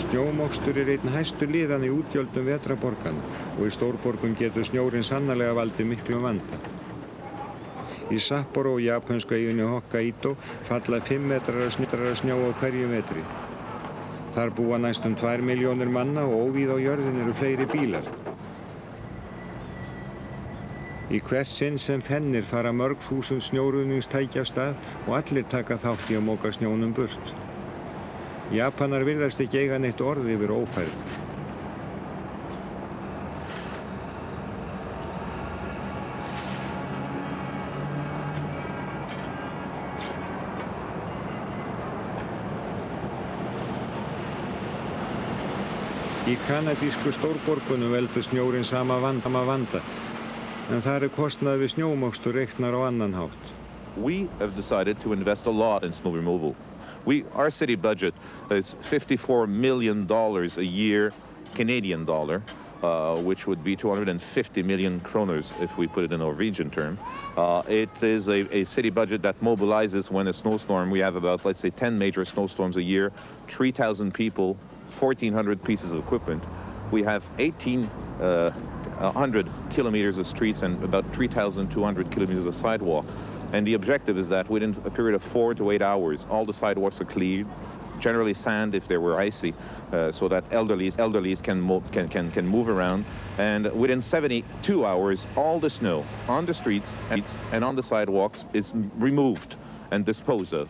Snjómokstur einn hæstu liðan í útgjöldum vetrarborganna og í stórborgum getur snjórinn sannarlega valdið miklum vanda. Í Sapporo og japönsku eyjunni Hokkaido falla 5 metrar af snjó á hverjum vetri. Þar búa næstum 2 milljónir manna og óvíða á jörðinni eru fleiri bílar. Í hvert sinn sem fennir fara mörg þúsund snjóruðningstæki af stað og allir taka þátt í að moka snjónum burt. Japanar virðast ekki eiga neitt orð yfir ófærð. Í kanadísku stórborgunum veldur snjórinn sama vanda, en þar kostnaður við snjómokstur reiknar á annan hátt. We have decided to invest a lot in snow removal. Our city budget is $54 million a year, Canadian dollar, which would be 250 million kroners if we put it in Norwegian term. It is a city budget that mobilizes when a snowstorm. We have about, let's say, 10 major snowstorms a year, 3,000 people, 1,400 pieces of equipment. We have 1,800 kilometers of streets and about 3,200 kilometers of sidewalk. And the objective is that within a period of 4 to 8 hours, all the sidewalks are cleared, generally sand if they were icy, so that elderlies can move around. And within 72 hours, all the snow on the streets and on the sidewalks is removed and disposed of.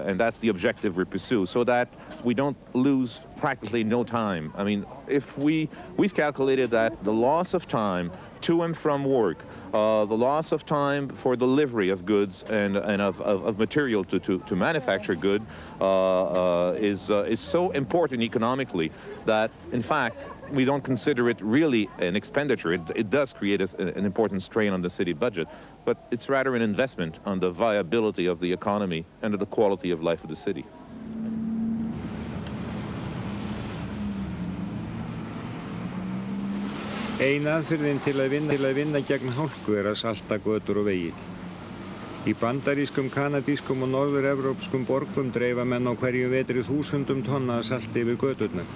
And that's the objective we pursue, so that we don't lose practically no time. I mean, if we've calculated that the loss of time to and from work, the loss of time for delivery of goods and of material to manufacture good is so important economically that, in fact, we don't consider it really an expenditure. It does create an important strain on the city budget, but it's rather an investment on the viability of the economy and the quality of life of the city. Ein aðferðin til að vinna gegn hálku að salta götur og vegi. Í bandarískum, kanadískum og norður-evrópskum borgum dreifa menn á hverjum vetri þúsundum tonna salti yfir göturnar.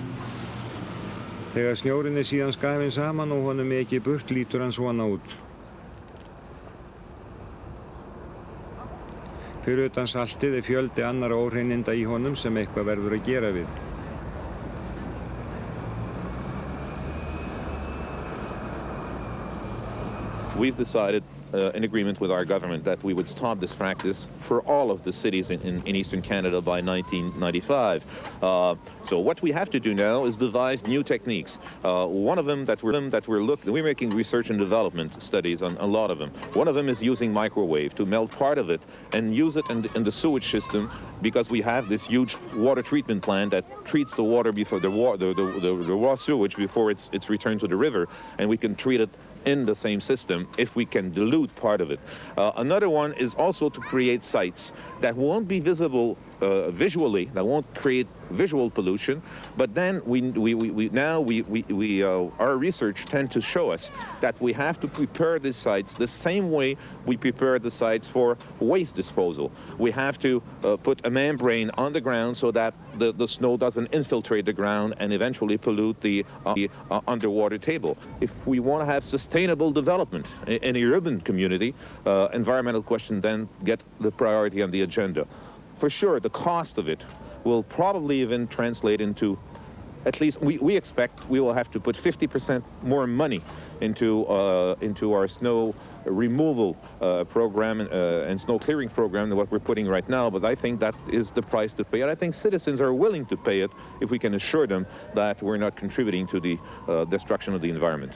Þegar snjórinn síðan skafinn saman og honum ekki burt lítur hann svona út. Fyrir utan saltið fjöldi annarra óhreinindar í honum sem eitthvað verður að gera við. We've decided, in agreement with our government, that we would stop this practice for all of the cities in eastern Canada by 1995. So what we have to do now is devise new techniques. One of them we're making research and development studies on a lot of them. One of them is using microwave to melt part of it and use it in the sewage system, because we have this huge water treatment plant that treats the water before the raw sewage before it's returned to the river, and we can treat it in the same system if we can dilute part of it. Another one is also to create sites that won't be visible visually, that won't create visual pollution, but then our research tends to show us that we have to prepare these sites the same way we prepare the sites for waste disposal. We have to put a membrane on the ground so that the snow doesn't infiltrate the ground and eventually pollute the underwater table. If we want to have sustainable development in a urban community, environmental questions then get the priority on the agenda. For sure, the cost of it will probably even translate into, at least we expect we will have to put 50% more money into our snow removal program and snow clearing program than what we're putting right now. But I think that is the price to pay, and I think citizens are willing to pay it if we can assure them that we're not contributing to the destruction of the environment.